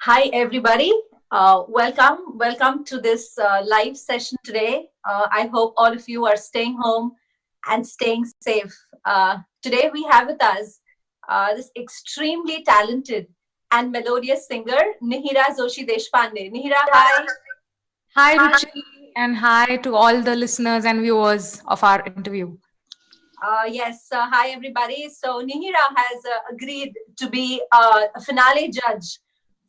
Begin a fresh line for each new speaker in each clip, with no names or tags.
Hi, everybody. Welcome to this live session today. I hope all of you are staying home and staying safe. Today, we have with us this extremely talented and melodious singer, Nihira Zoshi Deshpande. Nihira, hi.
Hi, Ruchi, and hi to all the listeners and viewers of our interview.
Yes, hi, everybody. So, Nihira has agreed to be a finale judge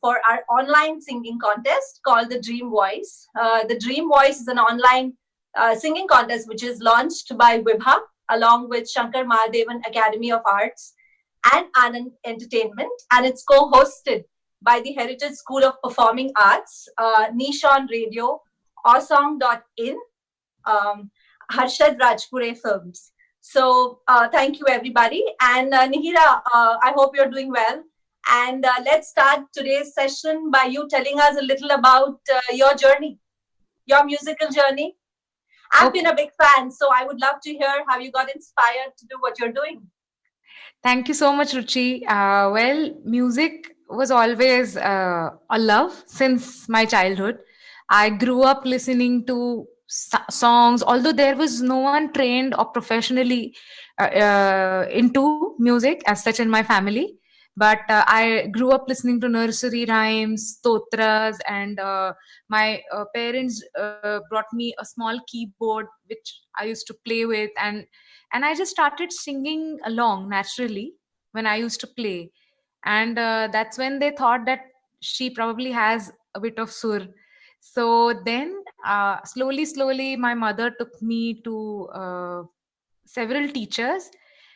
for our online singing contest called the Dream Voice. The Dream Voice is an online singing contest which is launched by Vibha along with Shankar Mahadevan Academy of Arts and Anand Entertainment, and it's co-hosted by the Heritage School of Performing Arts, Nishon Radio, Awesong.in, Harshad Rajpure Films. So thank you, everybody. And Nihira, I hope you're doing well. And let's start today's session by you telling us a little about your journey, your musical journey. I've been
Okay,
a big fan, so I would love to hear how you got inspired to do what you're doing.
thank you so much, Ruchi. Music was always a love since my childhood. I grew up listening to songs, although there was no one trained or professionally into music as such in my family. But I grew up listening to nursery rhymes, stotras, and my parents brought me a small keyboard which I used to play with, and I just started singing along naturally when I used to play. And that's when they thought that she probably has a bit of sur. So then, slowly, my mother took me to several teachers.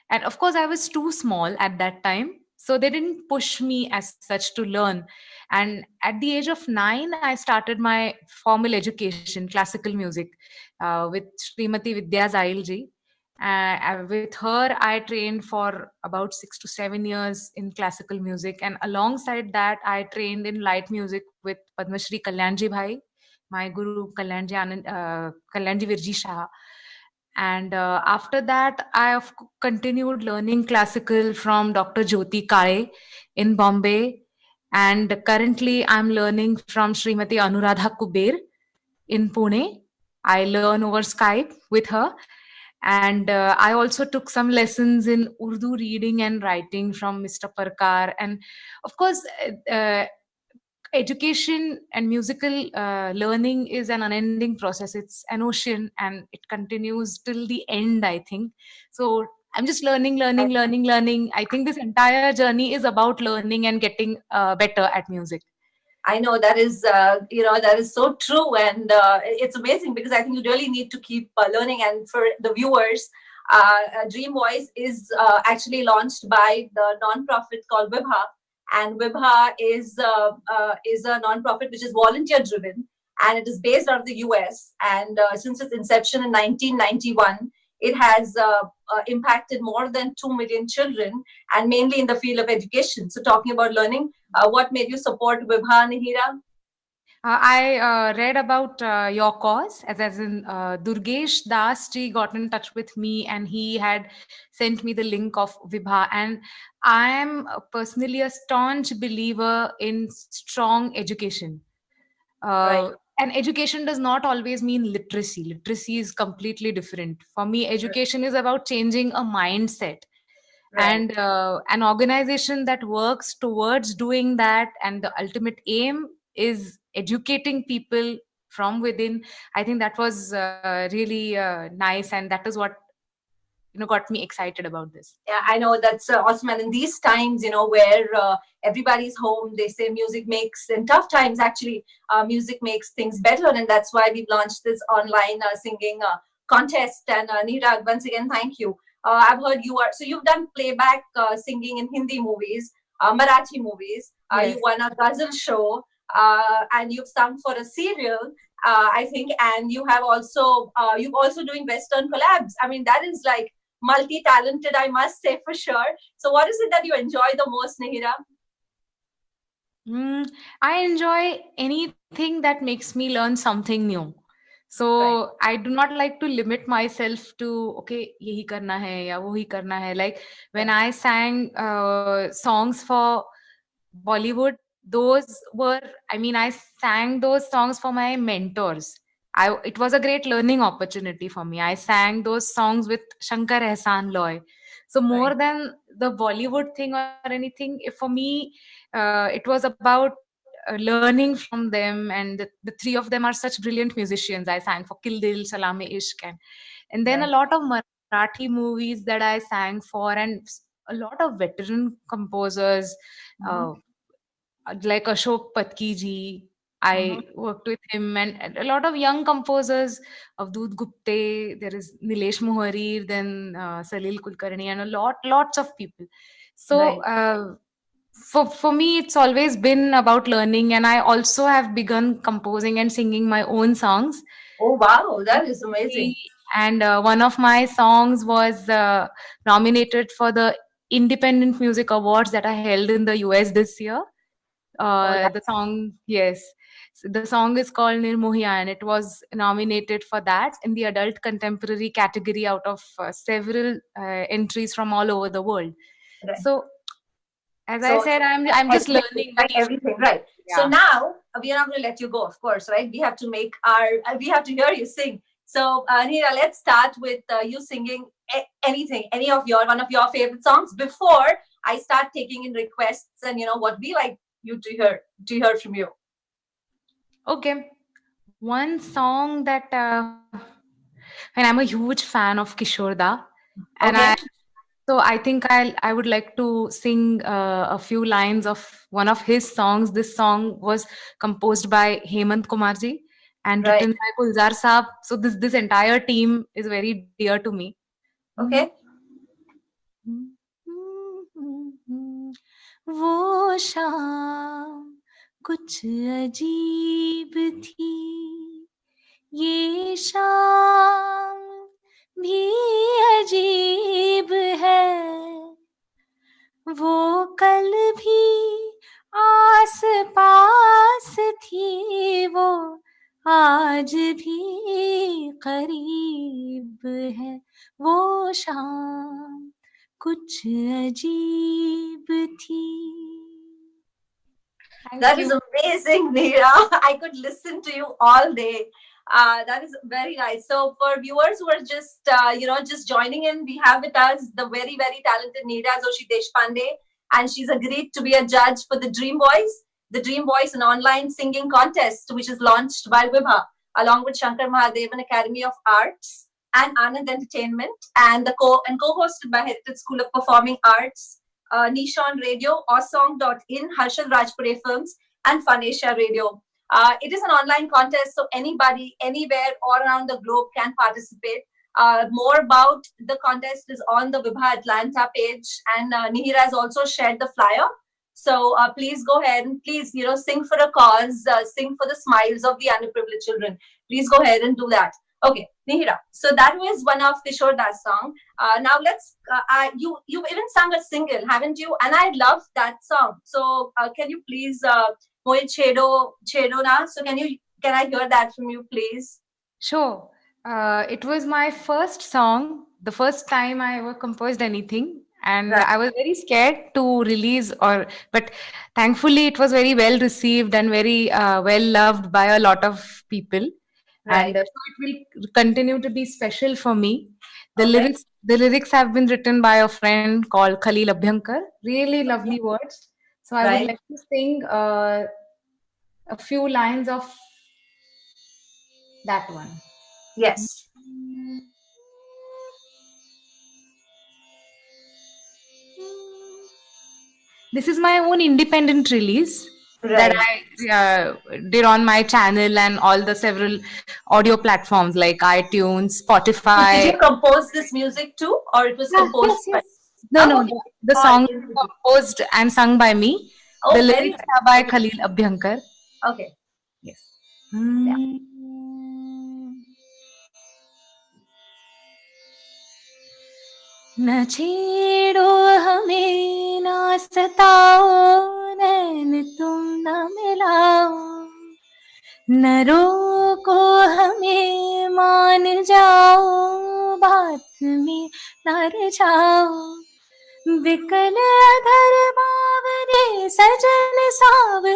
And of course, I was too small at that time. So they didn't push me as such to learn. And at the age of 9, I started my formal education, classical music, with Srimati Vidya Zailji. With her, I trained for about 6 to 7 years in classical music, and alongside that, I trained in light music with Padma Shri Kalyanji Bhai, my guru Kalyanji Virji Shah. And after that, I have continued learning classical from Dr. Jyoti Kale in Bombay, and currently I'm learning from Srimati Anuradha Kuber in Pune. I learn over Skype with her. And I also took some lessons in Urdu reading and writing from Mr. Parkar. And of course, education and musical learning is an unending process. It's an ocean and it continues till the end, I think. So I'm just learning. I think this entire journey is about learning and getting better at music.
I know that is, that is so true, and it's amazing because I think you really need to keep learning. And for the viewers, Dream Voice is actually launched by the non-profit called Vibha, and Vibha is a non-profit which is volunteer driven, and it is based out of the US. And since its inception in 1991, it has impacted more than 2 million children, and mainly in the field of education. So, talking about learning, what made you support Vibha, Nihira?
I read about your cause, as in Durgesh Das ji got in touch with me and he had sent me the link of Vibha. And I am personally a staunch believer in strong education.
Right,
And education does not always mean literacy. Literacy is completely different. For me, education is about changing a mindset.
right.
And an organization that works towards doing that, and the ultimate aim is educating people from within. I think that was really nice, and that is what got me excited about this.
Yeah, I know that's awesome. And in these times, where everybody's home, they say music makes, in tough times, actually, music makes things better. And that's why we've launched this online singing contest. And Nirag, once again, thank you. I've heard so you've done playback singing in Hindi movies, Marathi movies. You
Yes.
won a ghazal show, and you've sung for a serial. I think, and you've also doing Western collabs. I mean, that is like multi-talented, I must say, for sure. So what is it that you enjoy the most, Nihira?
Mm, I enjoy anything that makes me learn something new.
Right.
So I do not like to limit myself to okay, yahi karna hai ya wohi karna hai. Like when
Right.
I sang songs for Bollywood, those were, I mean, I sang those songs for my mentors. It was a great learning opportunity for me. I sang those songs with Shankar Ehsaan Loy. So more
Right.
than the Bollywood thing or anything, if for me, it was about learning from them. And the three of them are such brilliant musicians. I sang for Kil Dil, Salame Ishq, and then a
Right.
lot of Marathi movies that I sang for, and a lot of veteran composers.
Mhm.
Uh, like Ashok Patki ji.
Mhm.
I worked with him, and a lot of young composers, Avdut Gupte, there is Nilesh Mohari, then Salil Kulkarni, and lots of people. So
Right.
for me, it's always been about learning, and I also have begun composing and singing my own songs.
Oh wow, that is amazing.
And one of my songs was nominated for the Independent Music Awards that are held in the US this year.
Oh, that,
The song, yes. So the song is called Nirmohiya, and it was nominated for that in the adult contemporary category out of several entries from all over the world.
right.
So, as I
So
said, I'm just
everything,
learning with
right?
each.
Everything, right? So
Yeah.
now we are not going to let you go, of course, right? We have to make our, we have to hear you sing. So Neera, let's start with you singing anything, any of your one of your favorite songs before I start taking in requests and what we like you to hear from you.
Okay. One song that, and I'm a huge fan of Kishore Da, and
Okay,
I think I would like to sing a few lines of one of his songs. This song was composed by Hemant Kumarji and
right.
written by Gulzar Saab. So this entire team is very dear to me.
Okay.
वो शाम कुछ अजीब थी, ये शाम भी अजीब है, वो कल भी आस पास थी, वो आज भी करीब है, वो शाम कुछ अजीब थी.
That
Thank
is
you.
amazing, Neera. I could listen to you all day. That is very nice. So, for viewers who are just just joining in, we have with us the very talented Neera Joshi Deshpande, and she's agreed to be a judge for the Dream Voice, an online singing contest which is launched by Vibha along with Shankar Mahadevan Academy of Arts and Anand Entertainment, and co-hosted by Heritage School of Performing Arts, Nisha on Radio, Awesong.in, Harshad Rajpure Films, and Fun Asia Radio. It is an online contest, so anybody, anywhere, all around the globe can participate. More about the contest is on the Vibha Atlanta page, and Nihira has also shared the flyer. So please go ahead and please, sing for a cause, sing for the smiles of the underprivileged children. Please go ahead and do that. Okay, Nihira. So that was one of Kishore Das song. Now let's. You even sung a single, haven't you? And I love that song. So can you please, Moye Chedo na? So can I hear that from you, please?
Sure. It was my first song, the first time I ever composed anything, and
Right,
I was very scared to release, but thankfully it was very well received and very well loved by a lot of people, and
right.
so it will continue to be special for me.
Okay,
The lyrics have been written by a friend called Khalil Abhyankar. Really lovely words. So I would
right.
like to sing a few lines of that one.
Yes.
This is my own independent release that
Right.
I did on my channel and all the several audio platforms like iTunes,
So did
Spotify.
you compose this music too, or it was
Yes,
composed
yes,
by?
yes. No,
Oh,
no,
okay.
the
All
song is
individual.
composed and sung by me. The
Oh, very
lyrics
nice.
are by Khalil Abhyankar.
Okay.
Yes.
Yeah.
न छेड़ो हमें, ना सताओ, नैन तुम न मिलाओ, न रोको हमें, मान जाओ, बात में न रचाओ, विकल अधर बावरे सजन सावरे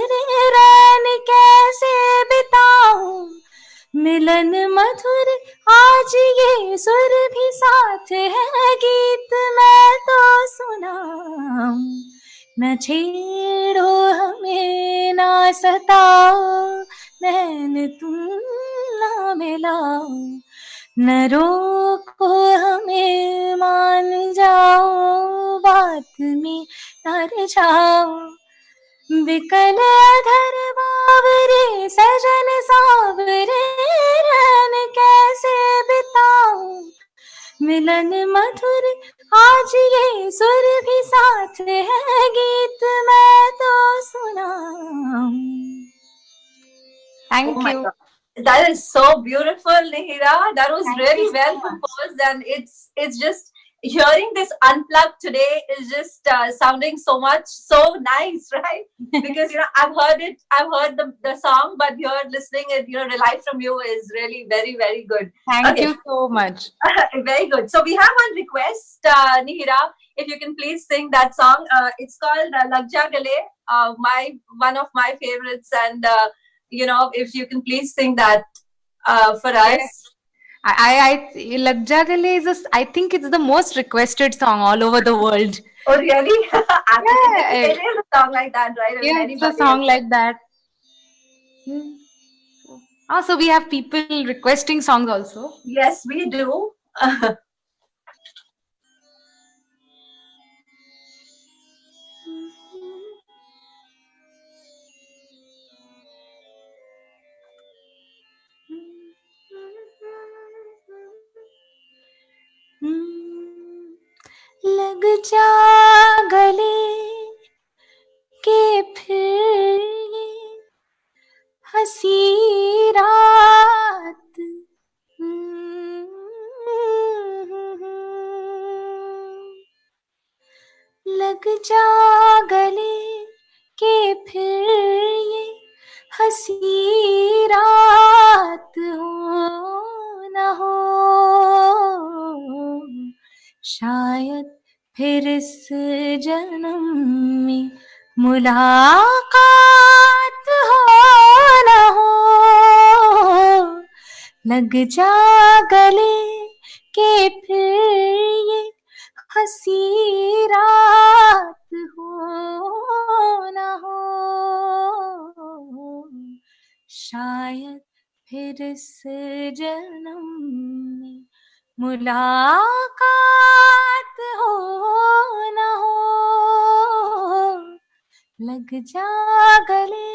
रैन कैसे बिताऊं, मिलन मधुर आज ये सुर भी साथ है, गीत मैं तो सुनाऊं। न छेड़ो हमें ना सताओ, नैन तुम ना मिलाओ, न रोको हमें मान जाओ, बात में न रिझाओ। बिकल अधर बावरे सजन सावरे रैन कैसे बिताऊं, मिलन मधुर आज ये सुर भी साथ है, गीत मैं तो सुनाऊं।
Oh
Thank
my
you.
God. That is so beautiful, Nihira. That was
Thank
really
you
well
so much.
composed, and it's just hearing this unplugged today is just sounding so nice, right? Because I've heard it, I've heard the song, but here listening it, live from you is really very, very good.
Thank
Okay.
you so much.
Very good. So we have one request, Nihira, if you can please sing that song. It's called Lag Ja Gale, one of my favorites, and if you can please sing that for us.
Lag Ja Gale I think it's the most requested song all over the world.
Oh, really?
Yeah,
It is a song like that, right? I mean,
yeah, it's a
anybody
song
else.
like that. So we have people requesting songs also.
Yes, we do.
लग जा गले के फिर ये हंसी रात, लग जा गले के फिर ये हंसी रात हो न हो, शायद फिर इस जन्म में मुलाकात हो न हो। लग जा गले के फिर ये हंसी रात हो न हो, शायद फिर इस जन्म में मुलाकात हो न हो। लग जा गले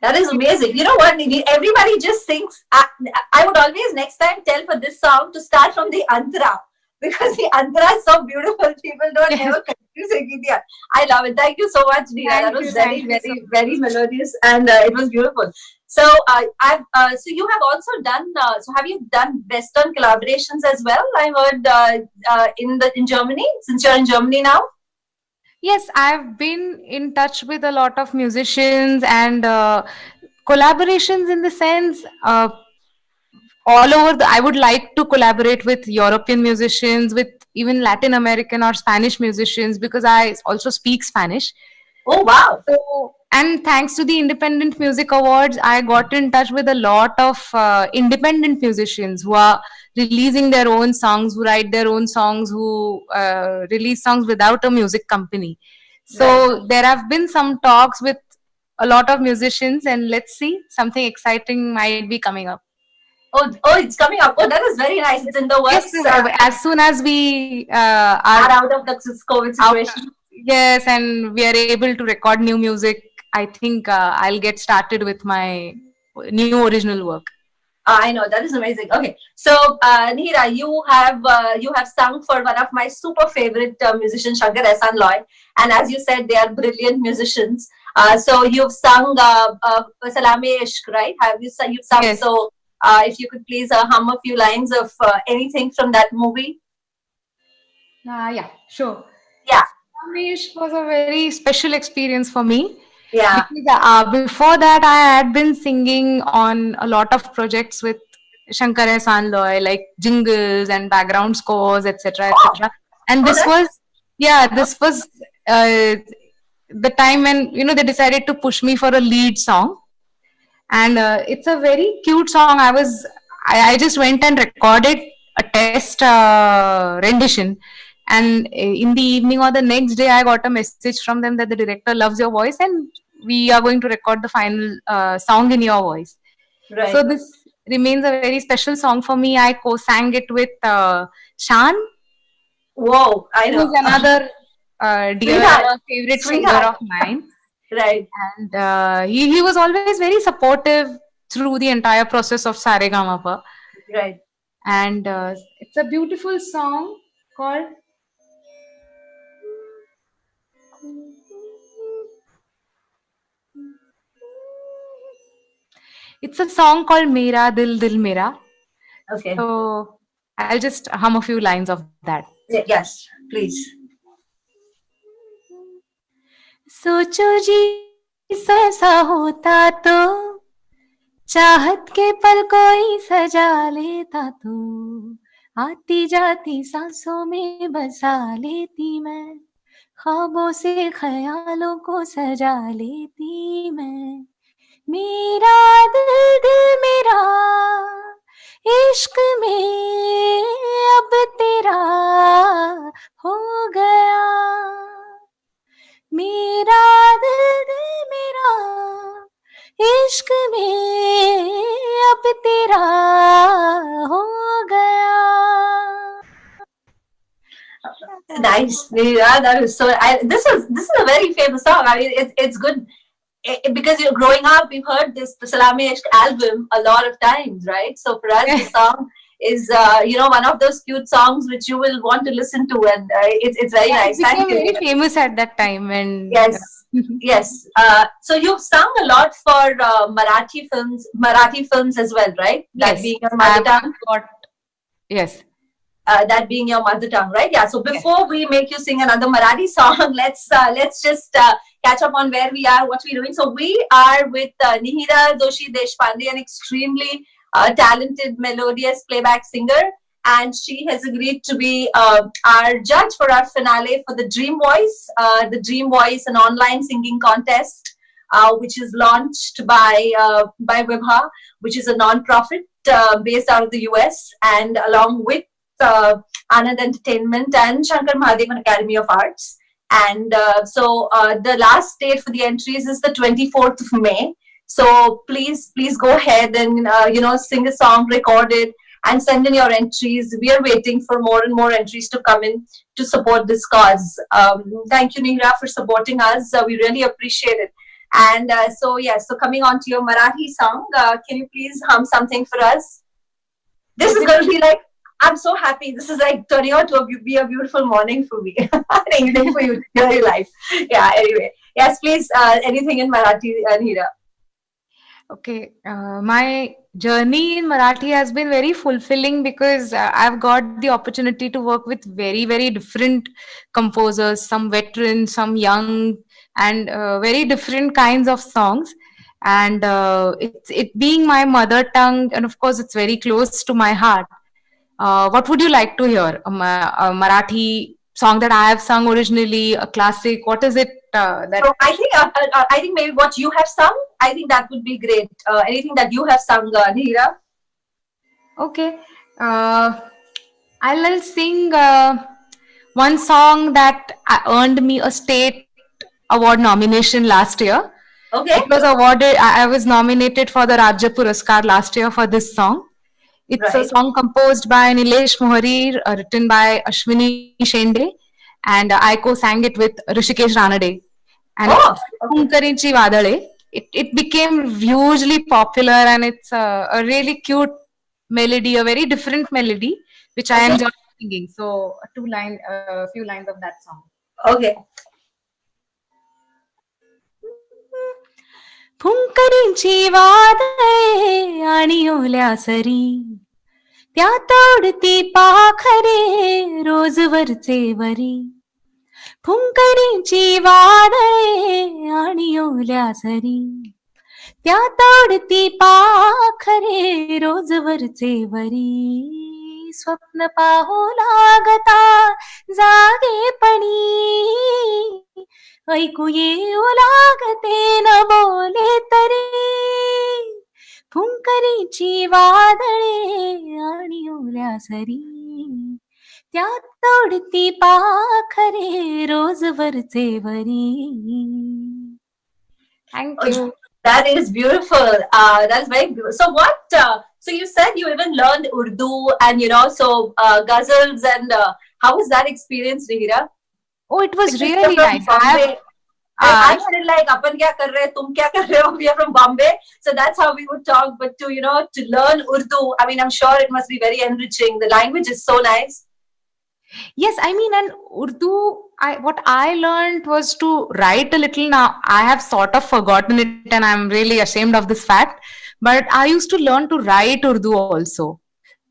That is amazing. You know what, Nidhi? Everybody just sings. I would always next time tell for this song to start from the Antara, because the Antara is so beautiful. People don't ever confuse it. I love it. Thank you so much, Neha. That was very, very, very melodious, and it was beautiful. So so you have also done. So have you done Western collaborations as well? I heard in Germany, since you're in Germany now.
Yes, I've been in touch with a lot of musicians and collaborations in the sense all over I would like to collaborate with European musicians, with even Latin American or Spanish musicians, because I also speak Spanish.
Oh, wow.
So, and thanks to the Independent Music Awards, I got in touch with a lot of independent musicians who are releasing their own songs, who write their own songs, who release songs without a music company. So there have been some talks with a lot of musicians, and let's see, something exciting might be coming up.
Oh, it's coming up. Oh, that is very nice. It's in the works.
Yes, as soon as we
are out of the COVID situation.
Yes, and we are able to record new music. I think I'll get started with my new original work.
I know, that is amazing. Okay, so Nihira, you have sung for one of my super favorite musicians, Shankar Ehsaan Loy, and as you said, they are brilliant musicians. So you've sung Salame Ishq, right? You've sung? Yes. So if you could please hum a few lines of anything from that movie.
Yeah, sure.
Yeah.
Salame Ishq was a very special experience for me.
Yeah.
Because, before that, I had been singing on a lot of projects with Shankar Ehsaan Loy, like jingles and background scores, etc., etc. And
Oh,
this was, yeah, this was the time when, they decided to push me for a lead song. And it's a very cute song. I just went and recorded a test rendition, and in the evening or the next day I got a message from them that the director loves your voice and we are going to record the final song in your voice.
right.
So this remains a very special song for me. I co-sang it with Shan,
Whoa, I
who's
know.
another dear
Sweetheart.
favorite singer
Sweetheart.
of mine.
Right.
And he was always very supportive through the entire process of Saregamapa.
Right.
And it's a beautiful song called. It's a song called Mera Dil Dil Mera.
Okay.
So I'll just hum a few lines of that.
Yes, please.
सोचो जी ऐसा होता तो चाहत के पल कोई सजा लेता तो आती जाती सांसों में बसा लेती मैं ख्वाबों से ख्यालों को सजा लेती मैं मेरा दिल दिल मेरा इश्क में अब तेरा हो गया मेरा दिल दिल मेरा इश्क में अब तेरा हो गया.
Nice. Yeah, that is so. This is a very famous song. I mean, it's good because you're growing up. We've heard this the Salami Ishq album a lot of times, right? So for us, the song is one of those cute songs which you will want to listen to, and it's very nice.
It became very famous at that time, and
yes. Yes. So you've sung a lot for Marathi films as well, right? That
yes,
being your mother tongue.
Yes.
That being your mother tongue, right? Yeah. So before we make you sing another Marathi song, let's just catch up on where we are, what we're doing. So we are with Nihira Doshi Deshpande, an extremely talented, melodious playback singer, and she has agreed to be our judge for our finale for the Dream Voice. The Dream Voice, an online singing contest, which is launched by Vibha, which is a non-profit based out of the US, and along with Anand Entertainment and Shankar Mahadevan Academy of Arts. And so the last date for the entries is the 24th of May. So please go ahead and sing a song, record it, and send in your entries. We are waiting for more and more entries to come in to support this cause. Thank you, Nihira, for supporting us. We really appreciate it. And so coming on to your Marathi song, can you please hum something for us? This is going to be like, I'm so happy. This is like turning out to be a beautiful morning for me. Anything for you, your life. Yeah, anyway. Yes, please, anything in Marathi, Nihira.
Okay, my journey in Marathi has been very fulfilling because I've got the opportunity to work with very, very different composers, some veterans, some young, and very different kinds of songs. And it being my mother tongue, and of course, it's very close to my heart. What would you like to hear? A Marathi song that I have sung originally, a classic. What is it?
So I think maybe what you have sung. I think that would be great. Anything that you have sung, Nihira.
Okay. I'll sing one song that earned me a state award nomination last year.
Okay.
It was awarded. I was nominated for the Rajya Puraskar last year for this song. It's a song composed by Nilesh Mohari, written by Ashwini Shende, and I co-sang it with Rishikesh Ranade. And Punkarinchi Vadale. It became hugely popular, and it's a really cute melody, a very different melody, which I enjoy singing. So a few lines of that song.
Okay.
फुंकरींची वादळे आणि ओल्या सरी त्यात उडती पाखरे रोज वरचे worry फुंकरींची वादळे आणि ओल्या सरी त्यात उडती पाखरे रोज वरचे वरी स्वप्न पाहू लागता जा ऐकूये उलागते न बोले तरी फुंकरीची वादळे आणि ओल्या सरी त्यात तोडती पाखरे रोज वरचे worry. Thank
Oh,
you.
that is beautiful. That's very beautiful. So what? So you said you even learned Urdu and so ghazals and how was that experience, Rihira?
Oh, it was
Because
really
you're from
nice. I have
Bombay. I feel like apan kya kar rahe, tum kya kar rahe ho? We are from Bombay, so that's how we would talk. But to learn Urdu, I mean, I'm sure it must be very enriching. The language is so nice.
Yes, I mean, and Urdu, what I learned was to write a little. Now, I have sort of forgotten it, and I'm really ashamed of this fact. But I used to learn to write Urdu also.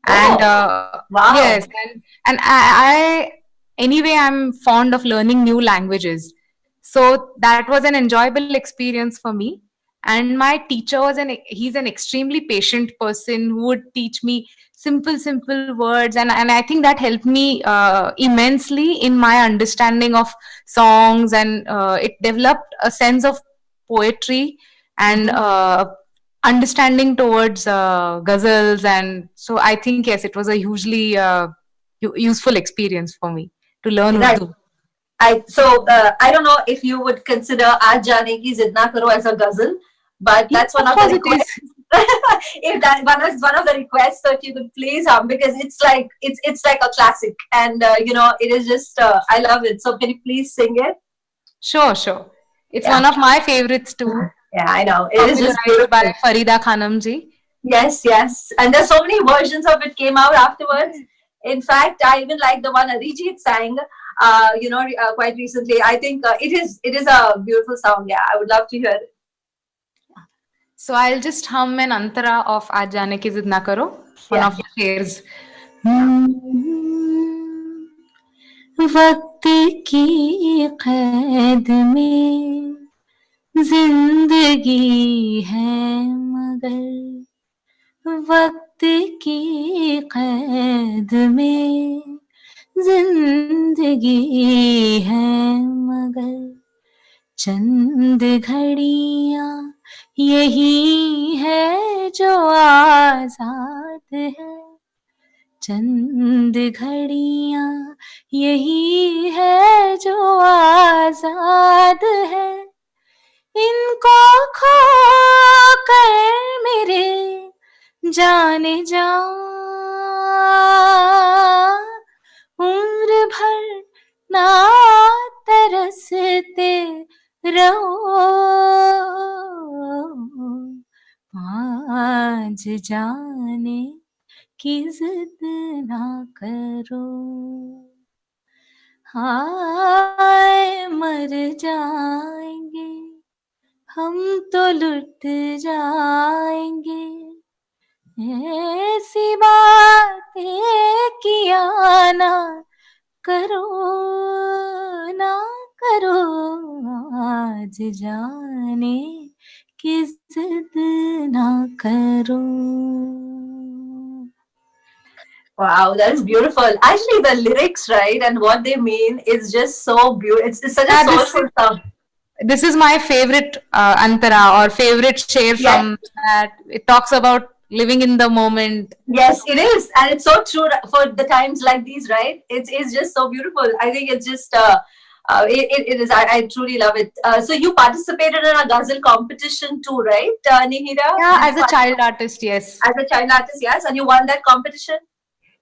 And
Wow.
yes, and I anyway, I'm fond of learning new languages. So that was an enjoyable experience for me. And my teacher was he's an extremely patient person who would teach me simple words, and I think that helped me immensely in my understanding of songs, and it developed a sense of poetry and understanding towards ghazals. And so I think, yes, it was a hugely useful experience for me to learn
Right.
Urdu.
I don't know if you would consider Aaj Jaane Ki Zid Na Karo as a ghazal, but that's one of the requests. If that one of the requests, so if you could please because it's like a classic, and it is just I love it. So can you please sing it?
Sure. It's one of my favorites too.
Yeah, I know. It is just beautiful.
By Farida Khanam ji.
Yes. And there's so many versions of it came out afterwards. In fact, I even like the one Arijit sang, quite recently. I think it is a beautiful song. Yeah, I would love to hear it.
So I'll just hum an antara of Aaj Jaane Ki Zid Na Karo, one of the shares. वक्त की कैद में जिंदगी है मगर वक्त की कैद में जिंदगी है मगर चंद घड़ियां यही है जो आजाद है चंद घड़ियां यही है जो आजाद है इनको खो कर मेरे जाने जा उम्र भर ना तरसते रहो आज जाने की जिद ना करो हाय मर जाएंगे हम तो लुट जाएंगे ऐसी बातें किया ना करो आज जाने की जिद ना करो.
Wow, that is beautiful. Actually, the lyrics, right, and what they mean is just so beautiful. It's such a soulful song.
This is my favorite antara or favorite share from that. It talks about living in the moment.
Yes, it is, and it's so true for the times like these, right? It's just so beautiful. I think it's just it is. I truly love it. So you participated in a ghazal competition too, right, Nihira?
Yeah, as a child artist, yes.
As a child artist, yes, and you won that competition.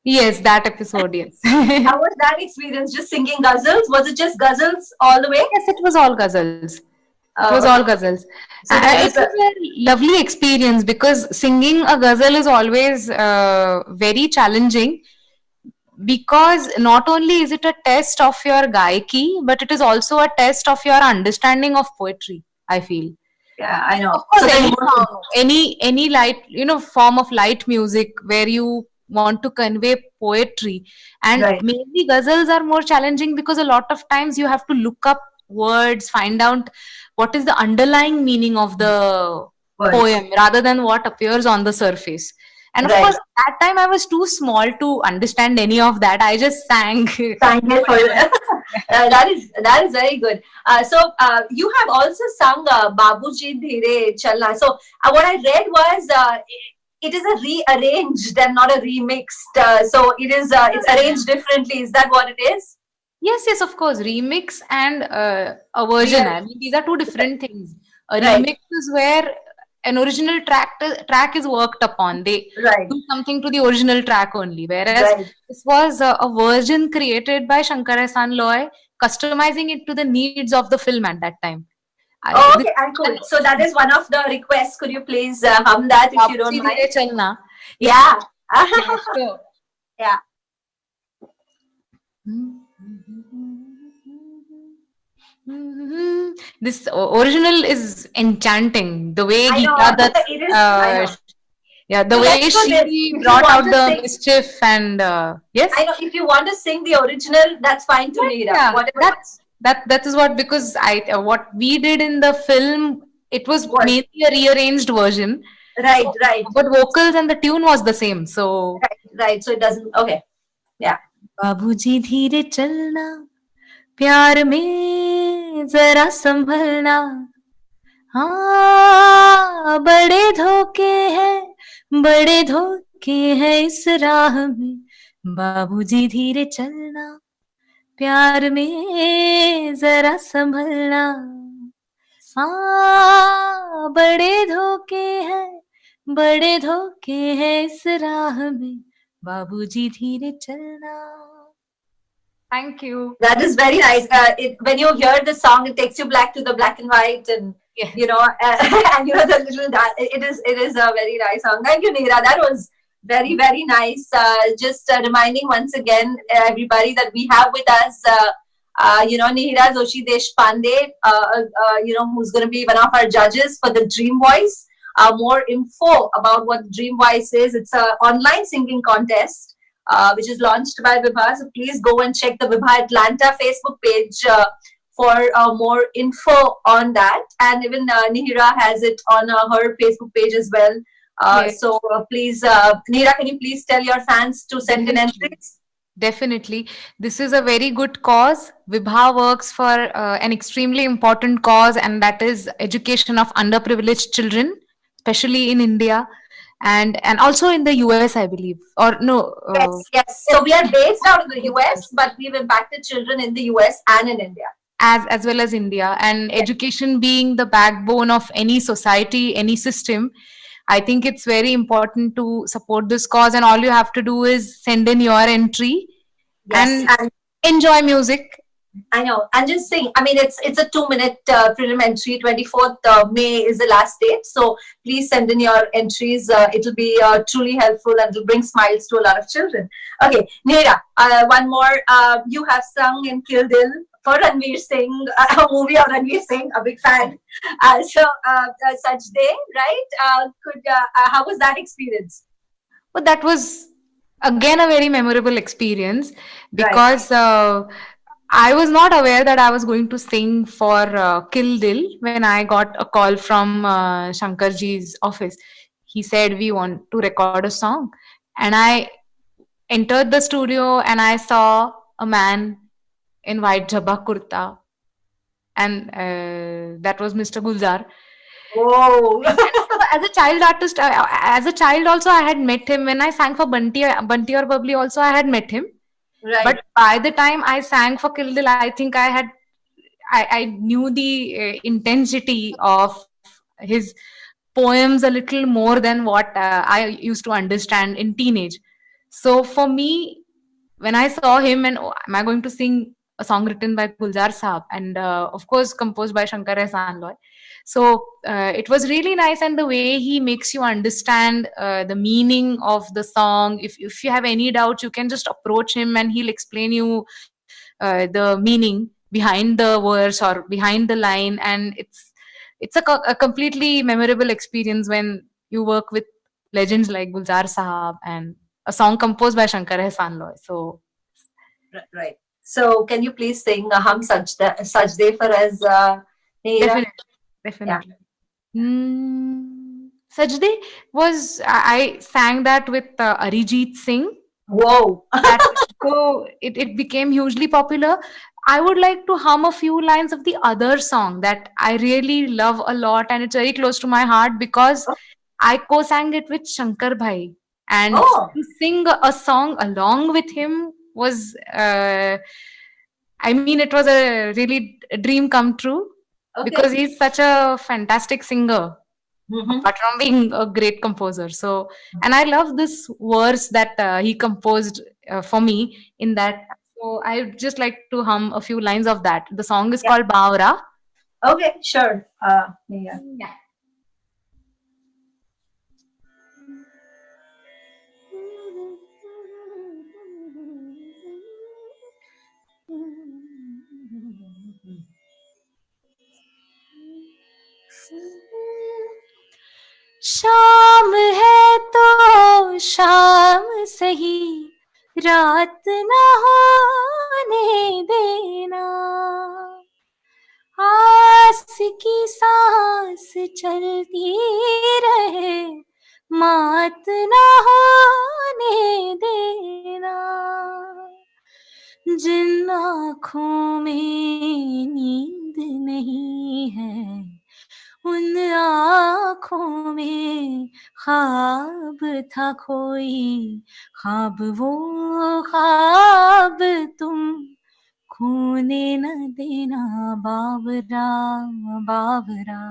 Yes, that episode, yes.
How was that experience? Just singing ghazals? Was it just ghazals all the way?
Yes, it was all ghazals. It was all ghazals. So it was a lovely experience because singing a ghazal is always very challenging because not only is it a test of your gaiki, but it is also a test of your understanding of poetry, I feel.
Yeah, I know.
Of course, any light, form of light music where you want to convey poetry, and maybe ghazals are more challenging because a lot of times you have to look up words, find out what is the underlying meaning of the poem rather than what appears on the surface. And of
Right.
course, at that time I was too small to understand any of that. I just sang.
Thank you for that is very good. So you have also sung Babuji Dheere Chalna. So what I read was it is a rearranged and not a remixed. So it's arranged differently. Is that what it is?
Yes, yes, of course. Remix and a version.
Yeah.
I mean, these are two different things. A
Right.
remix is where an original track is worked upon. They
Right.
do something to the original track only. Whereas
Right.
this was a version created by Shankar Ehsaan Loy, customizing it to the needs of the film at that time.
Oh,
This
okay, cool. So that is one of the requests. Could you please hum that if you don't
Babuji
mind?
Dheere Chalna.
Yeah.
Yeah, sure.
Yeah.
This original is enchanting. The way
I know.
Geeta Dutt,
It is. I
uh,
know.
yeah, the
So
way
let's do this.
she
If you
brought
want
out
to
the
sing,
mischief and yes,
I know. If you want to sing the original, that's fine to
yes,
me.
yeah,
Whatever
that is what, because I what we did in the film, it was
was.
mainly a rearranged version.
Right.
So,
Right.
but vocals and the tune was the same. So,
Right. Right. So it doesn't. Okay. Yeah.
बाबूजी धीरे चलना प्यार में जरा संभलना हाँ बड़े धोखे हैं इस राह में बाबूजी धीरे चलना प्यार में जरा संभलना हाँ बड़े धोखे हैं इस राह में बाबूजी धीरे चलना. Thank you.
That is very nice. When you hear the song, it takes you back to the black and white, and
Yes.
and the little. It is a very nice song. Thank you, Neera. That was very very nice. Just reminding once again everybody that we have with us. Neera Joshi Deshpande. Who's going to be one of our judges for the Dream Voice. More info about what Dream Voice is. It's an online singing contest. Which is launched by Vibha. So please go and check the Vibha Atlanta Facebook page for more info on that. And even Nihira has it on her Facebook page as well.
Yes.
So please, Nihira, can you please tell your fans to send in entries?
Definitely. This is a very good cause. Vibha works for an extremely important cause, and that is education of underprivileged children, especially in India and also in the US, I believe. Or no,
Yes. So we are based out of the US, but we've impacted children in the US and in India.
as well as India. And education being the backbone of any society, any system, I think it's very important to support this cause. And all you have to do is send in your entry
Yes,
and enjoy music.
I know, and just sing. I mean, it's a 2-minute prelim entry. 24th May is the last date, so please send in your entries. It'll be truly helpful and it'll bring smiles to a lot of children. Okay, Neera, one more. You have sung in Kill Dil for Ranveer Singh, a movie of Ranveer Singh. A big fan. Such Day, right? How was that experience?
But that was again a very memorable experience
Right.
because I was not aware that I was going to sing for Kill Dil when I got a call from Shankarji's office. He said, "We want to record a song." And I entered the studio and I saw a man in white jabba kurta, and that was Mr. Gulzar.
Oh,
As a child artist, as a child also, I had met him when I sang for Bunty or Bubbly. Also, I had met him.
right.
But by the time I sang for Kill Dil, I think I knew the intensity of his poems a little more than what I used to understand in teenage. So for me, when I saw him and am I going to sing a song written by Gulzar Saab and of course composed by Shankar Ehsaan Loy. So it was really nice, and the way he makes you understand the meaning of the song. If you have any doubts, you can just approach him and he'll explain you the meaning behind the verse or behind the line, and it's a completely memorable experience when you work with legends like Gulzar Sahab and a song composed by Shankar Ehsaan Loy. So
Right. So, can you please sing Hum Sajde for us, Neera?
definitely. Hmm. Sajde was I sang that with Arijit Singh.
Whoa.
That so it became hugely popular. I would like to hum a few lines of the other song that I really love a lot, and it's very close to my heart because I co-sang it with Shankar Bhai, and
Oh,
to sing a song along with him was, I mean, it was a really a dream come true because
okay.
he's such a fantastic singer
Mm-hmm.
apart from being a great composer. So, and I love this verse that he composed for me in that. So, I just like to hum a few lines of that. The song is
Yeah.
called Baura.
Okay, sure. Yeah.
Yeah. शाम है तो शाम सही रात न होने देना आस की सांस चलती रहे मात न होने देना जिन आँखों में नींद नहीं है उन आँखों में ख्वाब था कोई ख्वाब वो ख्वाब तुम खोने न देना बाबरा बाबरा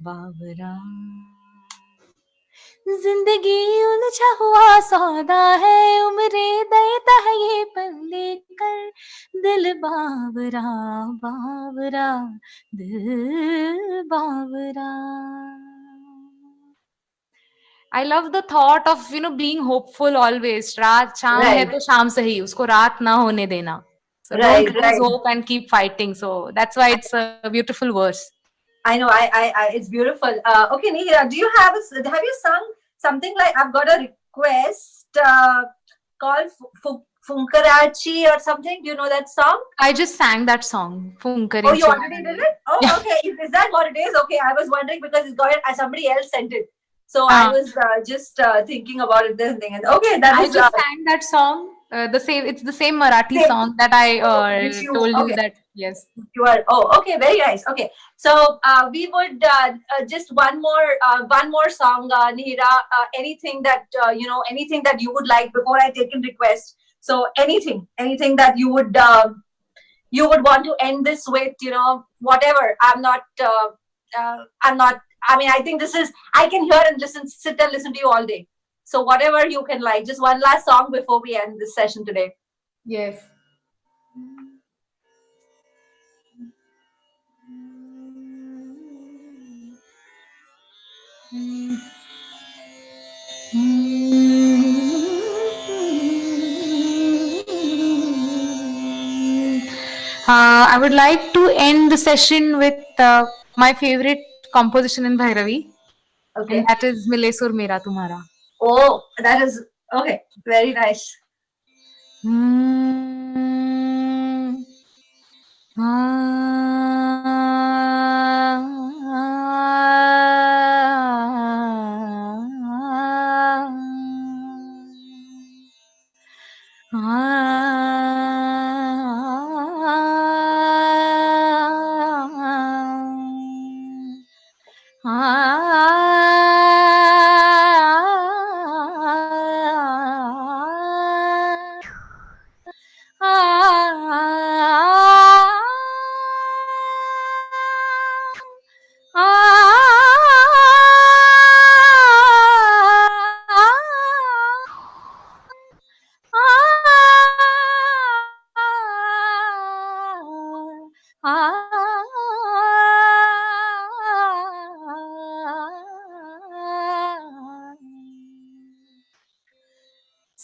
बाबरा जिंदगी उलझा हुआ सौदा है उम्रे देता है ये पल लेकर दिल बावरा बावरा दिल बावरा I love the thought of being hopeful always. रात शाम है
Right,
तो शाम से ही उसको रात ना होने देना. So don't
right,
lose
right.
hope and keep fighting. So that's why it's a beautiful verse.
I know. It's beautiful. Okay, Nihira, do you have have you sung something like I've got a request called Funkarachi or something? Do you know that song?
I just sang that song,
Oh, you
Funkari
already did it? Oh,
Yeah.
okay. Is that what it is? Okay, I was wondering because it's got it. Somebody else sent it, so I
Uh,
was just thinking about it. This thing, and okay, that
I
is
just sang that song. The same. It's the same Marathi
same.
song that I
Oh, which you
told you
okay?
that. Yes.
You are. Oh, okay. Very nice. Okay, so we would just one more song, Nihira. Anything that anything that you would like before I take in request. So anything that you would want to end this with, whatever. I'm not, I mean, I think this is, I can hear and sit and listen to you all day. So whatever you can like, just one last song before we end this session today.
Yes. I would like to end the session with my favorite composition in Bhairavi, and
Okay.
that is Mile Sur Mera Tumhara.
Oh, that is, okay. Very nice.
Hmm.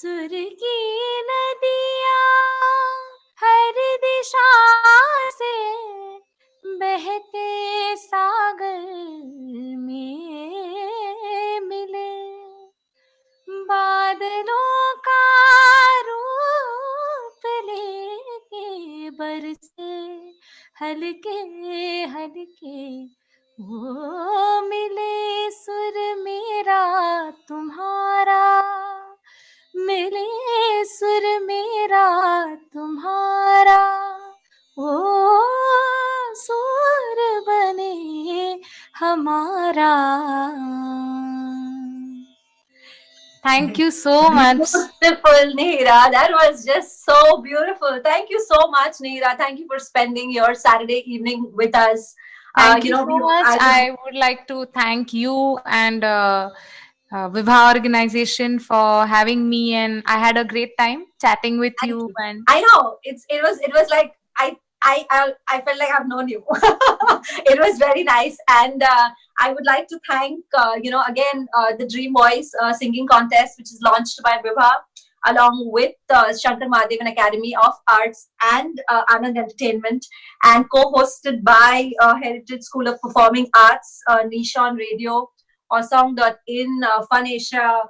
सुर की नदियाँ हर दिशा से बहते सागर में मिले बादलों का रूप लेके बरसे हल्के हल्के ओ मिले सुर मेरा तुम्हारा, मिले सुर मेरा तुम्हारा, ओ सुर बने हमारा. Thank you so much.
Beautiful, Nihira. That was just so beautiful. Thank you so much, Nihira. Thank you for spending your Saturday evening with us.
Thank you so much. I would like to thank you and Vibha organization for having me, and I had a great time chatting with
Thank
you.
you.
And
I know it was like I felt like I've known you. It was very nice, and I would like to thank again the Dream Voice singing contest, which is launched by Vibha along with Shankar Mahadevan Academy of Arts and Anand Entertainment, and co-hosted by Heritage School of Performing Arts, Nishon Radio, Osong.in, Fun Asia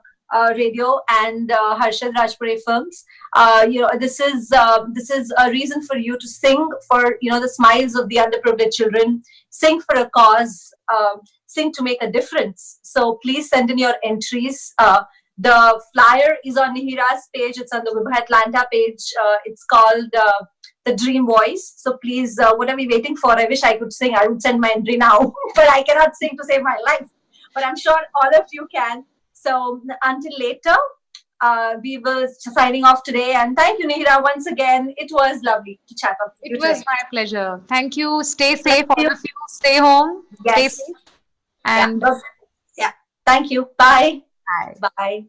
Radio, and Harshad Rajpure Films. This is a reason for you to sing for the smiles of the underprivileged children, sing for a cause, sing to make a difference. So please send in your entries. The flyer is on Nihira's page. It's on the Vibha Atlanta page. It's called The Dream Voice. So please, what are we waiting for? I wish I could sing. I would send my entry now, but I cannot sing to save my life. But I'm sure all of you can. So until later, we will signing off today. And thank you, Nihira, once again. It was lovely to chat with you.
it was my pleasure. Thank you. Stay safe, all of you. Stay home. Stay
Yes.
safe. And
Yeah. Thank you. Bye.
bye.
Bye.